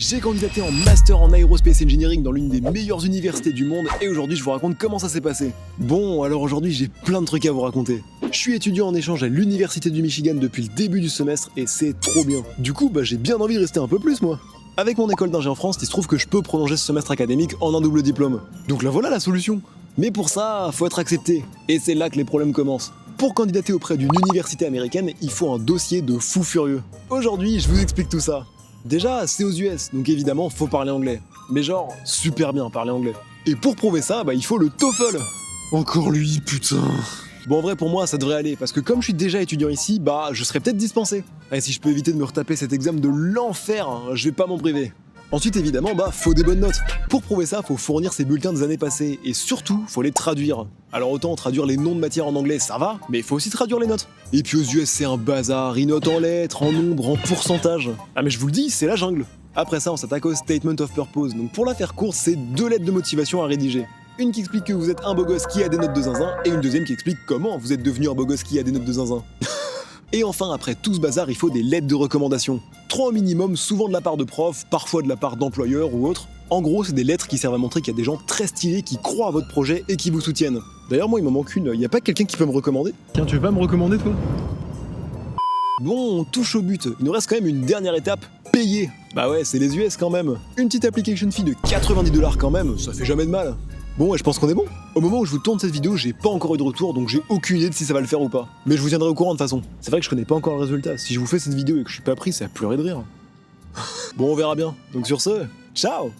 J'ai candidaté en master en aerospace engineering dans l'une des meilleures universités du monde et aujourd'hui je vous raconte comment ça s'est passé. Bon, alors aujourd'hui j'ai plein de trucs à vous raconter. Je suis étudiant en échange à l'université du Michigan depuis le début du semestre et c'est trop bien. Du coup, j'ai bien envie de rester un peu plus moi. Avec mon école d'ingé en France, il se trouve que je peux prolonger ce semestre académique en un double diplôme. Donc là voilà la solution. Mais pour ça, faut être accepté. Et c'est là que les problèmes commencent. Pour candidater auprès d'une université américaine, il faut un dossier de fou furieux. Aujourd'hui, je vous explique tout ça. Déjà, c'est aux US, donc évidemment, faut parler anglais. Mais genre, super bien parler anglais. Et pour prouver ça, il faut le TOEFL. Encore lui, putain. Bon, en vrai, pour moi, ça devrait aller, parce que comme je suis déjà étudiant ici, je serais peut-être dispensé. Et si je peux éviter de me retaper cet examen de l'enfer, je vais pas m'en priver. Ensuite, évidemment, faut des bonnes notes. Pour prouver ça, faut fournir ses bulletins des années passées, et surtout, faut les traduire. Alors autant traduire les noms de matières en anglais, ça va, mais il faut aussi traduire les notes. Et puis aux US, c'est un bazar, ils notent en lettres, en nombres, en pourcentage. Ah mais je vous le dis, c'est la jungle. Après ça, on s'attaque au Statement of Purpose, donc pour la faire courte, c'est 2 lettres de motivation à rédiger. Une qui explique que vous êtes un beau gosse qui a des notes de zinzin, et une deuxième qui explique comment vous êtes devenu un beau gosse qui a des notes de zinzin. Et enfin, après tout ce bazar, il faut des lettres de recommandation. 3 au minimum, souvent de la part de profs, parfois de la part d'employeurs ou autres. En gros, c'est des lettres qui servent à montrer qu'il y a des gens très stylés qui croient à votre projet et qui vous soutiennent. D'ailleurs, moi, il m'en manque une. Y a pas quelqu'un qui peut me recommander? Tiens, tu veux pas me recommander, toi? Bon, on touche au but. Il nous reste quand même une dernière étape, payer. Bah ouais, c'est les US quand même. Une petite application fee de 90$ quand même, ça fait jamais de mal. Bon, je pense qu'on est bon. Au moment où je vous tourne cette vidéo, j'ai pas encore eu de retour, donc j'ai aucune idée de si ça va le faire ou pas. Mais je vous tiendrai au courant de toute façon. C'est vrai que je connais pas encore le résultat. Si je vous fais cette vidéo et que je suis pas pris, ça va pleurer de rire. Bon, on verra bien. Donc sur ce, ciao!